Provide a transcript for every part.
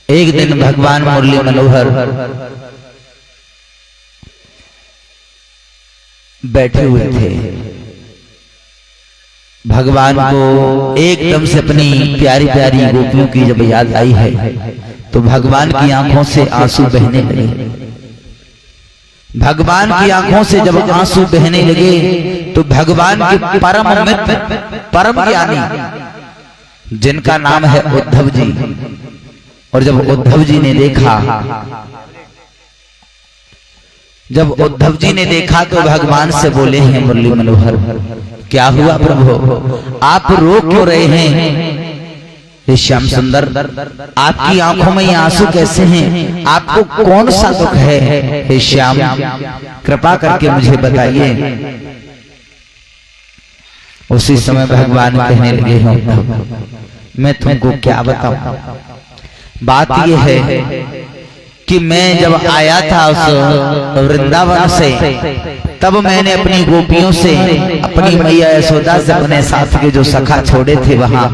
एक दिन भगवान मुरली मनोहर बैठे हुए थे। भगवान को एकदम से अपनी प्यारी प्यारी गोपियों की जब याद आई है तो भगवान की आंखों से आंसू बहने लगे। भगवान की आंखों से जब आंसू बहने लगे तो भगवान के परम मित्र परम ज्ञानी जिनका नाम है उद्धव जी, और जब उद्धव जी ने देखा, जब उद्धव जी ने देखा तो भगवान से बोले हैं मुरली मनोहर, क्या हुआ प्रभु, आप रो क्यों रहे हैं? हे श्याम सुंदर, आपकी आंखों में ये आंसू कैसे हैं? आपको कौन सा दुख है? हे श्याम, कृपा करके मुझे बताइए। उसी समय भगवान कहने लगे हैं, मैं तुमको क्या बताऊं, बात यह है कि मैं जब आया था उस वृंदावन से, तब मैंने अपनी गोपियों से, अपनी मैया यशोदा से, अपने साथ के जो सखा छोड़े थे वहां,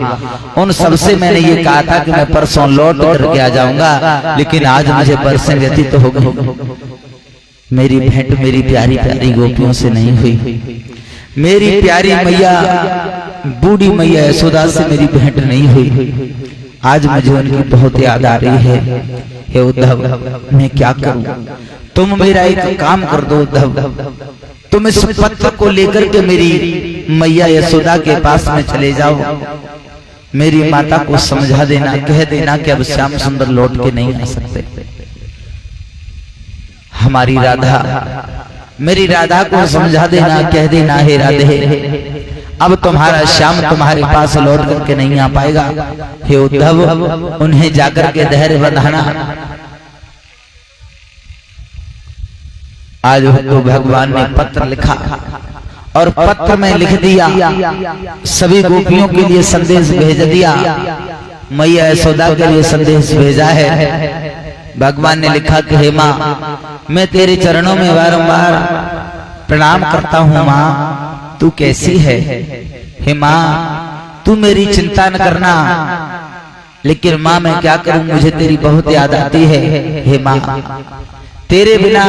उन सबसे मैंने ये कहा था कि मैं परसों लौट करके आ जाऊंगा, लेकिन आज मुझे बरसें व्यतीत हो गई। मेरी भेंट मेरी प्यारी प्यारी गोपियों से नहीं हुई। मेरी प्यारी मैया, बूढ़ी मैया यशोदा से मेरी भेंट नहीं हुई। आज मुझे उनकी बहुत याद आ रही है। हे उद्धव, मैं क्या करूं? तुम मेरा एक काम कर दो उद्धव, तुम इस पत्र को लेकर के मेरी मैया यशोदा के पास में चले जाओ, मेरी माता को समझा देना, कह देना कि अब श्याम सुंदर लौट के नहीं आ सकते। हमारी राधा, मेरी राधा को समझा देना, कह देना, हे राधे, अब तुम्हारा श्याम तुम्हारे पास लौट करके नहीं आ पाएगा। हे उद्धव, उन्हें जाकर के धैर्य बंधाना। आज तो भगवान ने पत्र लिखा और पत्र में लिख दिया, सभी गोपियों के लिए संदेश भेज दिया, मैया यशोदा के लिए संदेश भेजा है। भगवान ने लिखा कि हे माँ, मैं तेरे चरणों में बारंबार प्रणाम करता हूँ। माँ, तू कैसी है? हे माँ, तू मेरी चिंता न करना, लेकिन माँ मैं क्या करूं, मुझे तेरी बहुत याद आती है। हे माँ, तेरे बिना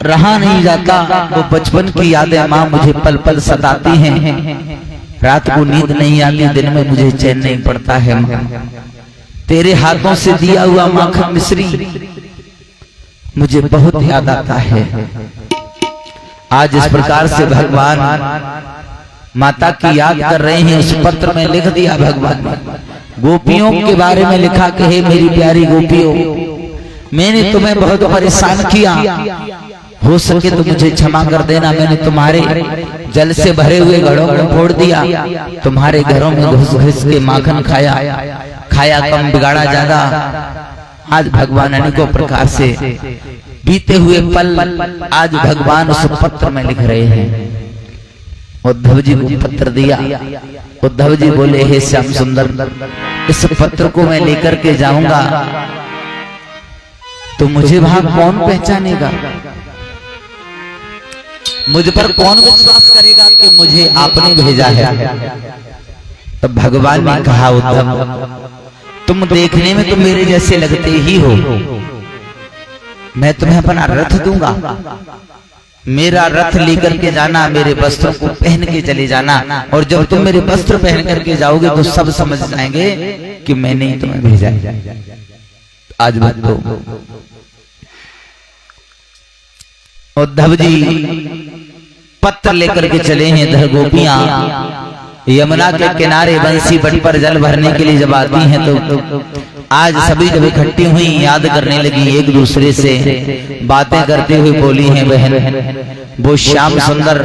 रहा नहीं जाता, वो बचपन की यादें माँ मुझे पल पल सताती हैं। रात को नींद नहीं आती, दिन में मुझे चैन नहीं पड़ता है। माँ, तेरे हाथों से दिया हुआ माखन मिश्री मुझे बहुत याद आता है। आज इस प्रकार से भगवान माता की याद कर रहे हैं। उस पत्र में लिख दिया भगवान ने, गोपियों के बारे में लिखा कि हे मेरी प्यारी गोपियों, मैंने तुम्हें बहुत परेशान किया, हो सके तो मुझे क्षमा कर देना। मैंने तुम्हारे जल से भरे हुए घड़ों को फोड़ दिया, तुम्हारे घरों में घुस घुस के माखन खाया, खाया कम बिगाड़ा ज्यादा। आज भगवान अनेकों प्रकार से बीते हुए पल आज भगवान उस पत्र में लिख रहे हैं। उद्धव जी को पत्र दिया। उद्धव जी बोले, हे श्याम सुंदर, इस पत्र को मैं लेकर के जाऊंगा तो मुझे वहां कौन पहचानेगा? मुझ पर कौन विश्वास करेगा कि मुझे आपने भेजा है? तो भगवान ने कहा, उद्धव, तुम देखने में तो मेरे जैसे लगते ही हो, मैं तुम्हें अपना रथ दूंगा, मेरा रथ लेकर के जाना, मेरे वस्त्रों को पहन के चले जाना, और जब तुम मेरे वस्त्र पहन करके जाओगे तो सब समझ जाएंगे कि मैंने ही तुम्हें भेजा है। आज भक्तों, उद्धव जी पत्र लेकर के चले हैं। दह गोपियां यमुना के किनारे बंसी बट पर जल भरने के लिए जब आती हैं तो आज सभी जब इकट्ठी हुई याद करने लगी, एक दूसरे से बातें करते हुए बोली हैं, बहन वो श्याम सुंदर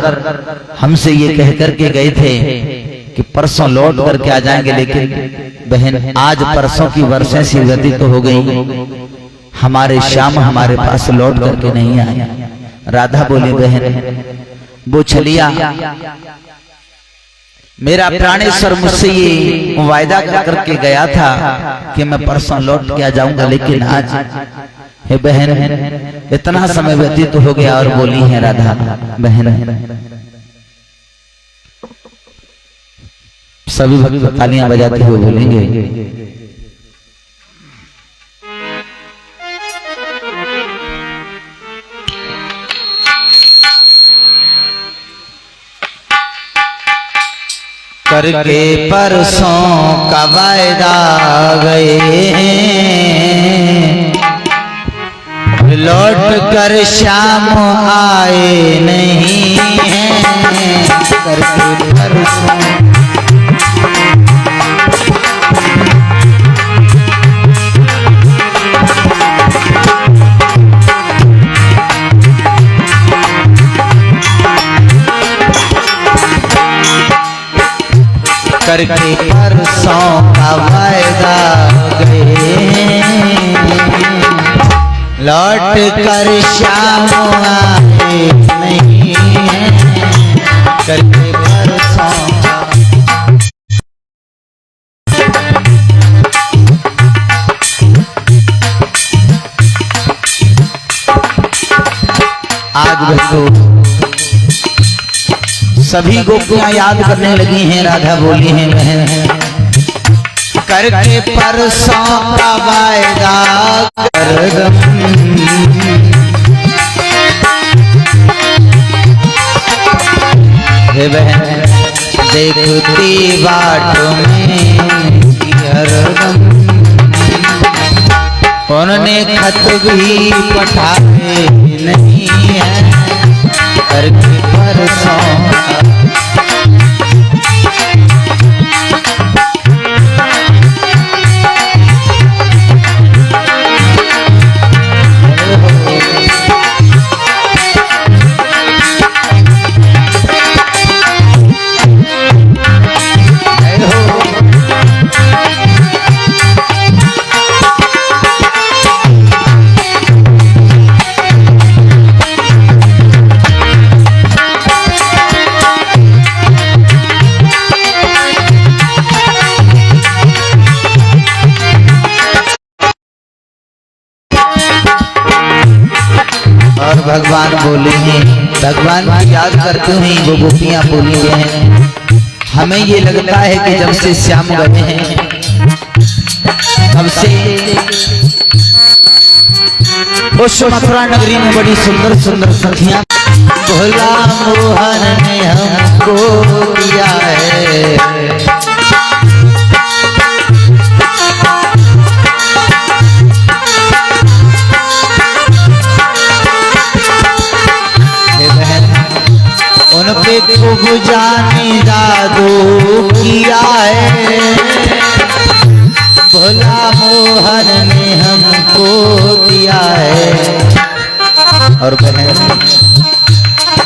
हमसे ये कह करके गए थे कि परसों लौट करके आ जाएंगे, लेकिन बहन आज परसों की वर्षें सी व्यतीत तो हो गई, हमारे श्याम हमारे पास लौट करके नहीं आए। राधा बोली, बहन वो छलिया मेरा प्राणेश्वर मुझसे ये वायदा करके गया था कि मैं परसों लौट के आ जाऊंगा, लेकिन आज हे बहन इतना समय व्यतीत हो गया। और बोली है राधा, बहन सभी भक्त तालियां बजाते हुए बोलेंगे, करके परसों का वायदा गए हैं, लौट कर शाम आए नहीं हैं। करके परसों करके परसों का वायदा गए, लौट कर शाम आए नहीं हैं। करके परसों आज बच्चों सभी गोपियां याद करने लगी हैं, राधा बोली हैं बहन करके परसों का वायदा हे बहन देखती बाट में हरदम, उन्होंने खत भी पठाए नहीं है। करके परसों भगवान बोले हैं, भगवान की याद करते हुए वो गोपियां बोली हैं। हमें ये लगता है कि जब से श्याम गए हैं तब से उस मथुरा नगरी में बड़ी सुंदर सुंदर सखियां भोला मोहन ने हमको दिया है। उन पे खूब जाने जादू किया है, भोला मोहन ने हमको दिया है। और बहन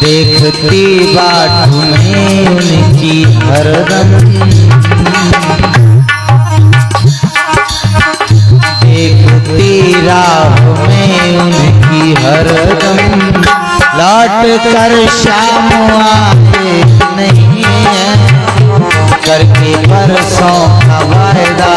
देखती बाट में उनकी हरदम, देखती राह में उनकी हरदम, लौट कर शाम आए नहीं है। करके परसों का वायदा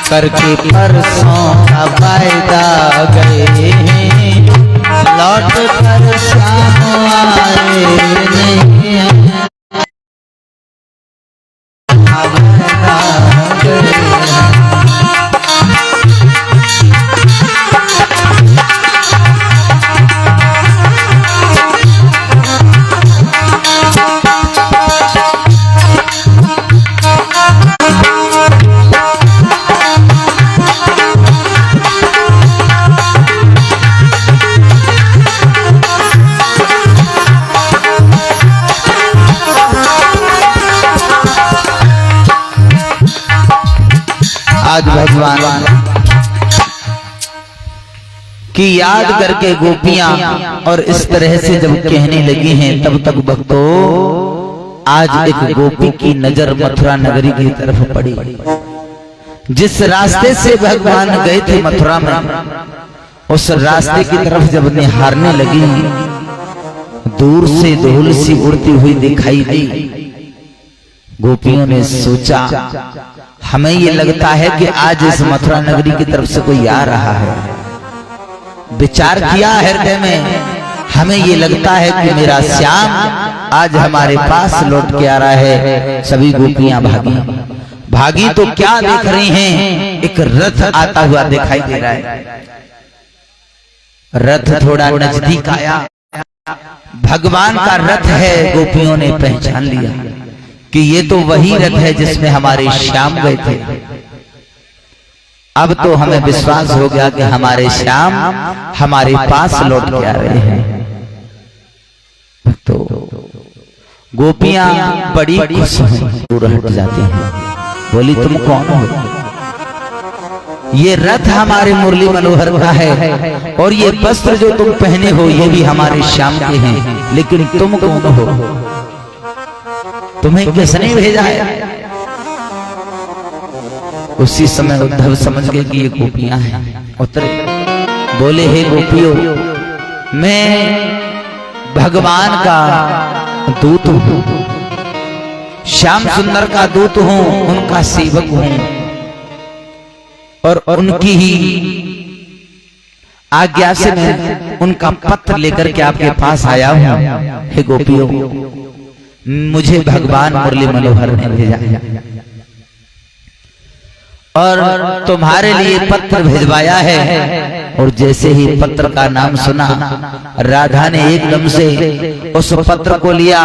करके परसों का वायदा गए हैं, लौट कर शाम आए नहीं हैं। आज भगवान की याद करके गोपियां और इस तरह से जब कहने लगी हैं, तब तक भक्तों आज एक गोपी की नजर मथुरा नगरी की तरफ पड़ी। जिस रास्ते से भगवान गए थे मथुरा में, उस रास्ते की तरफ जब निहारने लगी, दूर से धूल सी उड़ती हुई दिखाई दी। गोपियों ने सोचा, हमें ये लगता है कि आज इस मथुरा नगरी की तरफ से कोई आ रहा है। विचार किया हृदय में, हमें ये लगता है कि मेरा श्याम आज हमारे पास लौट के आ रहा है। सभी गोपियां भागी। भागी तो क्या देख रही हैं, एक रथ आता हुआ दिखाई दे रहा है। रथ थोड़ा नजदीक आया, भगवान का रथ है। गोपियों ने पहचान लिया कि ये तो वही रथ है जिसमें हमारे श्याम गए थे। अब तो हमें विश्वास हो गया कि हमारे श्याम हमारे पास लौट के आ रहे हैं। तो गोपियां बड़ी खुश दूर हट जाती हैं, बोली तुम कौन हो? ये रथ हमारे मुरली मनोहर का है और ये वस्त्र जो तुम पहने हो ये भी हमारे श्याम के हैं, लेकिन तुम कौन हो? तुम्हें किसने भेजा है? उसी समय उद्धव समझ गए कि ये गोपियां हैं। उतरे, बोले हे गोपियों, मैं भगवान का दूत हूं, श्याम सुंदर का दूत हूं, उनका सेवक हूं और उनकी ही आज्ञा से मैं उनका पत्र लेकर के आपके पास आया हूं। हे गोपियों, मुझे भगवान मुरली मनोहर ने भेजा और तुम्हारे लिए पत्र भिजवाया है। और जैसे ही पत्र का नाम सुना, राधा ने एकदम से उस पत्र को लिया।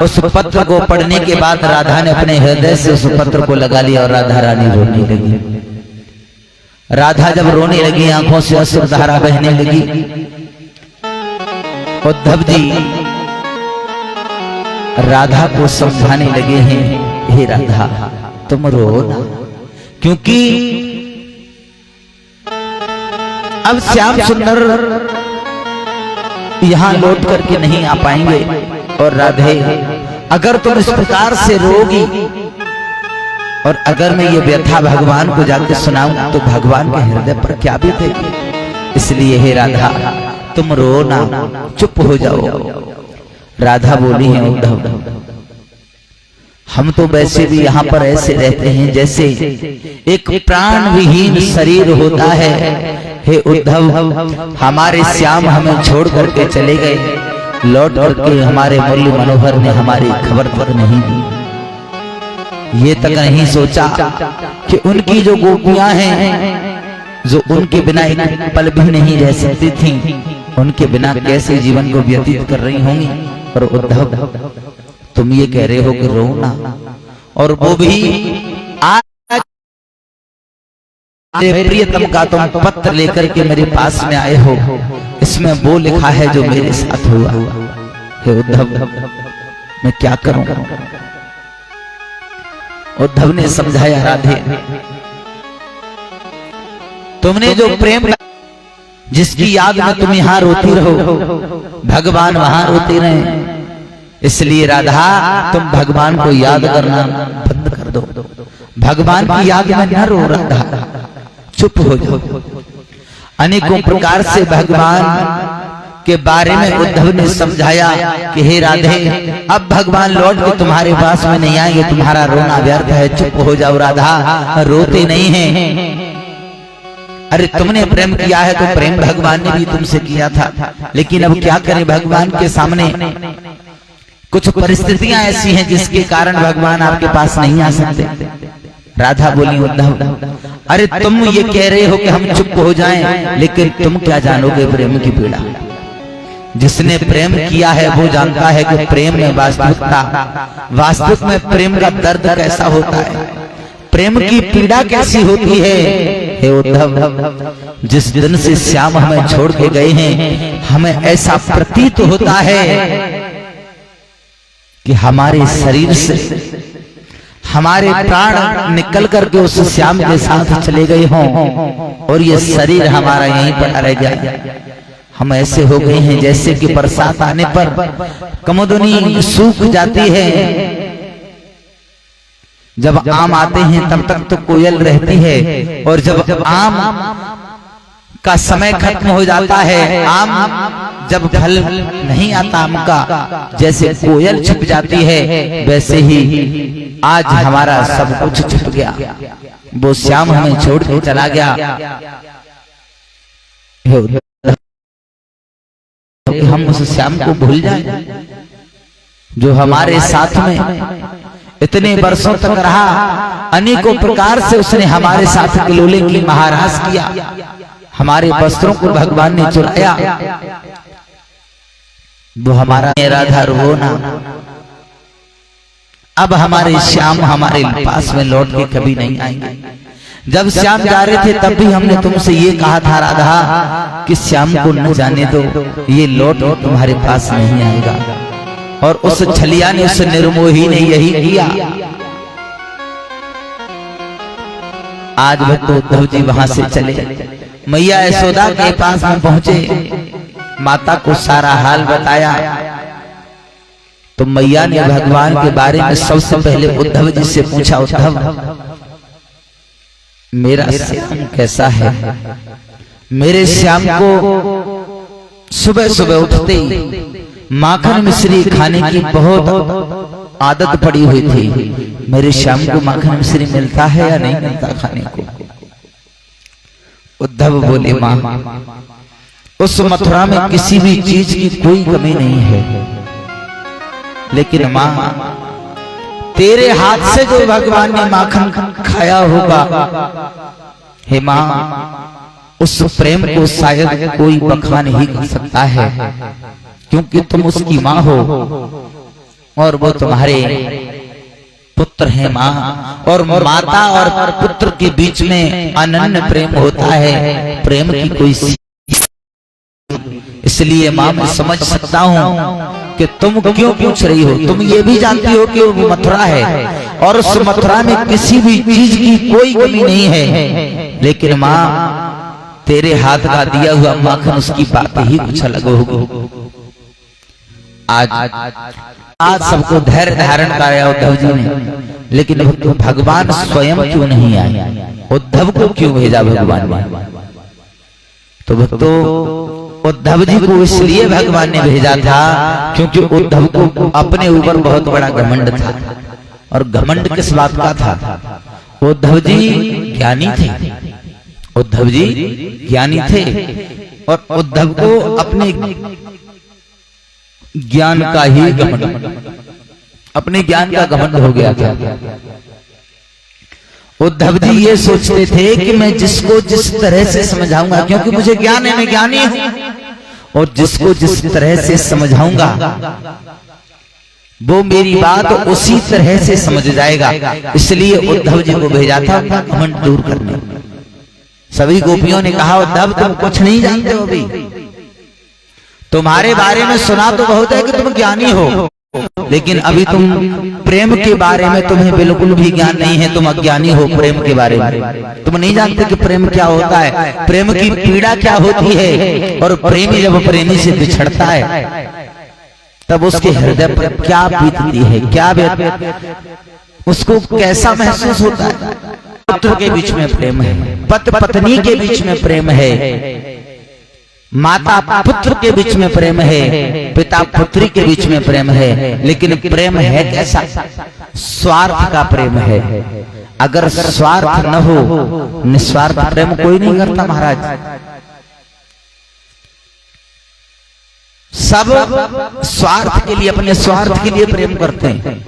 उस पत्र को पढ़ने के बाद राधा ने अपने हृदय से उस पत्र को लगा लिया और राधा रानी रोने लगी। राधा जब रोने लगी, आंखों से अश्रु धारा बहने लगी। उद्धव जी राधा को समझाने लगे हैं, हे राधा तुम रो ना, क्योंकि अब श्याम सुंदर यहां लौट करके नहीं आ पाएंगे। और राधे, अगर तुम इस प्रकार से रोगी और अगर मैं ये व्यथा भगवान को जाके सुनाऊं तो भगवान के हृदय पर क्या बीतेगी? इसलिए हे राधा तुम रो ना, चुप हो जाओ। राधा बोली है, उद्धव हम तो वैसे भी यहाँ पर ऐसे रहते हैं जैसे एक प्राण विहीन शरीर होता है। हे उद्धव, हमारे श्याम हमें छोड़ करके चले गए, लौट करके हमारे मुरली मनोहर ने हमारी खबर तक नहीं दी। ये तक नहीं सोचा कि उनकी जो गोपियां हैं, जो उनके बिना एक पल भी नहीं रह सकती थीं, उनके बिना कैसे जीवन को व्यतीत कर रही होंगी। और उद्धव तुम ये कह रहे हो कि रो ना, और वो भी आज प्रियतम का तुम पत्र लेकर के मेरे पास में आए हो, इसमें वो लिखा है जो मेरे साथ हुआ। हे उद्धव मैं क्या करूं? उद्धव ने समझाया, राधे तुमने जो प्रेम जिसकी याद में तुम यहाँ रोती रहो, भगवान वहां रोते रहे। इसलिए राधा तुम भगवान को याद करना बंद कर दो, भगवान की याद में न रो। राधा चुप हो जाओ। अनेकों प्रकार से भगवान के बारे में उद्धव ने समझाया कि हे राधे, अब भगवान लौट के तुम्हारे पास में नहीं आएंगे, तुम्हारा रोना व्यर्थ है, चुप हो जाओ। राधा रोते नहीं हैं। अरे तुमने प्रेम किया है तो प्रेम भगवान ने भी तुमसे किया था, लेकिन अब क्या करें, भगवान के सामने कुछ परिस्थितियां ऐसी हैं जिसके कारण भगवान आपके पास नहीं आ सकते। राधा बोली, उद्धव अरे तुम ये कह रहे हो कि हम चुप हो जाएं, लेकिन तुम क्या जानोगे प्रेम की पीड़ा। जिसने प्रेम किया है वो जानता है कि प्रेम में वास्तविक में प्रेम का दर्द कैसा होता है, प्रेम की पीड़ा कैसी होती है। हे उद्धव, जिस दिन से श्याम हमें छोड़ के गए हैं, हमें ऐसा प्रतीत होता है कि हमारे शरीर से हमारे प्राण निकल करके उस श्याम के साथ चले गए हों और ये शरीर हमारा यहीं पर रह गया। हम ऐसे हो गए हैं जैसे कि बरसात आने पर कमोदनी सूख जाती है, जब आम आते हैं तब तक तो कोयल रहती है, और जब आम का समय खत्म हो जाता है, आम जब फल नहीं आता आम का, जैसे कोयल छुप जाती है, वैसे ही आज हमारा सब कुछ छुप गया। वो श्याम हमें छोड़ के चला गया। हम उस श्याम को भूल जाए जो हमारे साथ में इतने वर्षों तक रहा, अनेकों प्रकार से उसने हमारे साथ किलोले की महाराज किया, हमारे वस्त्रों को भगवान ने चुराया। वो हमारा राधा रोना, अब हमारे श्याम हमारे पास में लौट के कभी नहीं आएंगे। जब श्याम जा रहे थे तब भी हमने तुमसे ये कहा था राधा कि श्याम को न जाने दो, ये लौट तुम्हारे पास नहीं आएगा। और उस छलिया ने, उस निर्मोही ने यही किया। आज भक्त उद्धव जी वहां से चले, मैया यशोदा के पास में पहुंचे, माता को सारा हाल बताया। तो मैया ने भगवान के बारे में सबसे पहले उद्धव जी से पूछा, उद्धव मेरा श्याम कैसा है? मेरे श्याम को सुबह सुबह उठते माखन मिश्री खाने की बहुत आदत पड़ी हुई थी। मेरे श्याम को माखन मिश्री मिलता है या नहीं मिलता खाने को? उद्धव बोले, मां उस मथुरा में किसी भी चीज की कोई कमी नहीं है, लेकिन मां तेरे हाथ से जो भगवान ने माखन खाया होगा, हे मां उस प्रेम को शायद कोई बखान ही कर सकता है, क्योंकि तुम उसकी मां हो और वो तुम्हारे पुत्र है मां। और माता और पुत्र के बीच में अनन्य प्रेम होता है, प्रेम की कोई, इसलिए मां मैं समझ सकता हूं कि तुम क्यों पूछ रही हो। तुम ये भी जानती हो कि वो मथुरा है और उस मथुरा में किसी भी चीज की कोई कमी नहीं है, लेकिन मां तेरे हाथ का दिया हुआ माखन उसकी बात ही कुछ अलग होगी। आज सबको धैर्य धारण कराया उद्धव जी ने, लेकिन भगवान स्वयं क्यों नहीं आए? उद्धव को क्यों भेजा भगवान ने? तो भक्तों उद्धव जी को इसलिए भगवान ने भेजा था क्योंकि उद्धव को अपने ऊपर बहुत बड़ा घमंड था। और घमंड किस बात का था? उद्धव जी ज्ञानी थे, उद्धव जी ज्ञानी थे और उद्धव को अपने ज्ञान का ही घमंड, अपने ज्ञान का घमंड हो गया था। उद्धव जी ये सोचते थे कि मैं जिसको जिस तरह से समझाऊंगा, क्योंकि मुझे ज्ञान है, मैं ज्ञानी हूं, और जिसको जिस तरह से समझाऊंगा वो मेरी बात उसी तरह से समझ जाएगा। इसलिए उद्धव जी को भेजा था अपना घमंड दूर करने। सभी गोपियों ने कहा, उद्धव तुम कुछ नहीं जानते हो, अभी तुम्हारे बारे में सुना तो बहुत है कि तुम ज्ञानी हो, लेकिन अभी तुम प्रेम के बारे में तुम्हें बिल्कुल भी ज्ञान नहीं है, तुम अज्ञानी हो प्रेम के बारे में। तुम नहीं जानते कि प्रेम क्या होता है, प्रेम की पीड़ा क्या होती है, और प्रेमी जब प्रेमी से बिछड़ता है तब उसके हृदय पर क्या बीतती है, क्या उसको कैसा महसूस होता है। पुत्र के बीच में प्रेम है, पति पत्नी के बीच में प्रेम है, माता पुत्र के बीच में प्रेम है, पिता पुत्री के बीच में प्रेम है, लेकिन प्रेम है कैसा? स्वार्थ का प्रेम है। अगर स्वार्थ न हो, निस्वार्थ प्रेम कोई नहीं करता महाराज। सब स्वार्थ के लिए, अपने स्वार्थ के लिए प्रेम करते हैं।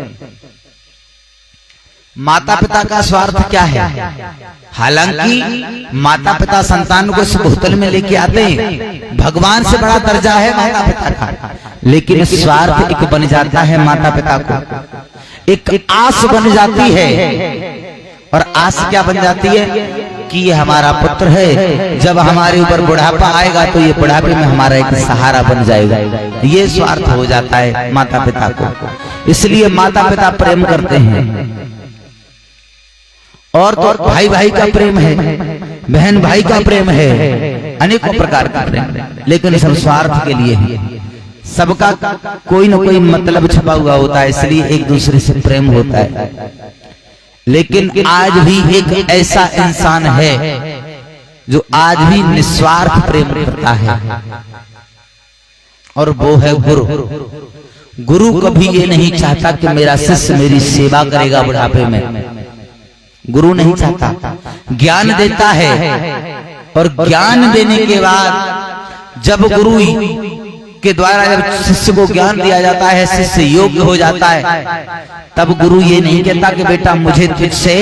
माता पिता का स्वार्थ क्या है? हालांकि माता पिता संतान को इस भूतल में लेके आते हैं, भगवान से बड़ा दर्जा है माता पिता का, लेकिन स्वार्थ एक बन जाता है माता पिता को, एक आस बन जाती है। और आस क्या बन जाती है कि ये हमारा पुत्र है, जब हमारे ऊपर बुढ़ापा आएगा तो ये बुढ़ापे में हमारा एक सहारा बन जाएगा। ये स्वार्थ हो जाता है माता पिता को। इसलिए माता पिता प्रेम करते हैं। और तो भाई भाई का प्रेम है, बहन भाई का प्रेम है, अनेकों प्रकार का प्रेम, लेकिन सब स्वार्थ के लिए है। सबका कोई ना कोई मतलब छपा हुआ होता है, इसलिए एक दूसरे से प्रेम होता है। लेकिन आज भी एक ऐसा इंसान है जो आज भी निस्वार्थ प्रेम करता है, और वो है गुरु। गुरु कभी ये नहीं चाहता कि मेरा शिष्य मेरी सेवा करेगा बुढ़ापे में। गुरु नहीं चाहता, ज्ञान देता है, और ज्ञान देने के बाद जब गुरु के द्वारा जब शिष्य को ज्ञान दिया जाता है, शिष्य योग्य हो जाता है, तब गुरु ये नहीं कहता कि बेटा मुझे तुझसे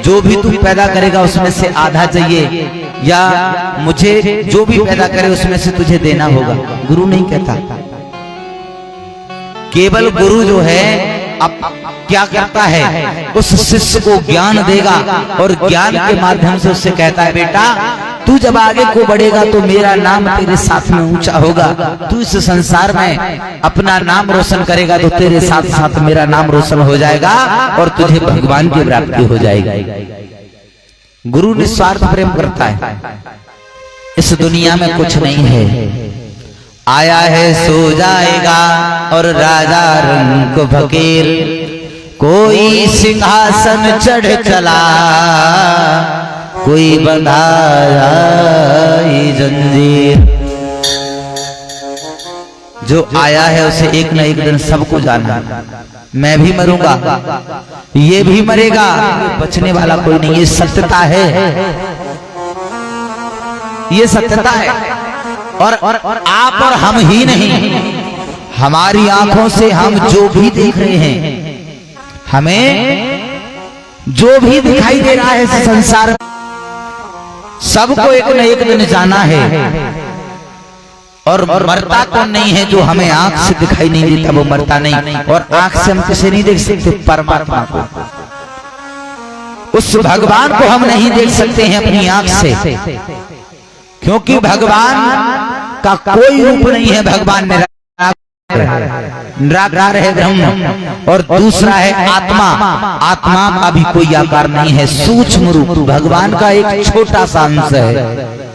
जो भी तू पैदा करेगा उसमें से आधा चाहिए, या मुझे जो भी पैदा करे उसमें से तुझे देना होगा। गुरु नहीं कहता। केवल गुरु जो है अब क्या करता है, उस शिष्य को ज्ञान देगा, और ज्ञान के माध्यम से उससे कहता है बेटा तू जब आगे को बढ़ेगा तो मेरा नाम तेरे साथ में ऊंचा होगा, तू इस संसार में अपना नाम रोशन करेगा तो तेरे साथ साथ मेरा नाम रोशन हो जाएगा, और तुझे भगवान की प्राप्ति हो जाएगी। गुरु निस्वार्थ प्रेम करता है। इस दुनिया में कुछ नहीं है, आया है सो जाएगा, और राजा रंग फकीर कोई सिंहासन चढ़ चला, कोई बंधाई जंजीर। जो आया है उसे एक न एक दिन सबको जाना। मैं भी मरूंगा, ये भी मरेगा, बचने वाला कोई नहीं। ये सत्यता है, ये सत्यता है। और आप और हम ही नहीं, हमारी आंखों से हम जो भी देख रहे हैं, हमें जो भी दिखाई दे रहा है इस संसार, सबको एक न एक दिन जाना है। और मरता तो नहीं है जो हमें आंख से दिखाई नहीं देता, वो मरता नहीं। और आंख से हम किसे नहीं देख सकते? परमात्मा को, उस भगवान को हम नहीं देख सकते हैं अपनी आंख से, क्योंकि भगवान का कोई रूप नहीं है। भगवान में निराकार है ब्रह्म, और दूसरा है आत्मा। आत्मा का भी कोई आकार नहीं है, सूक्ष्म रूप भगवान का एक छोटा सा अंश है।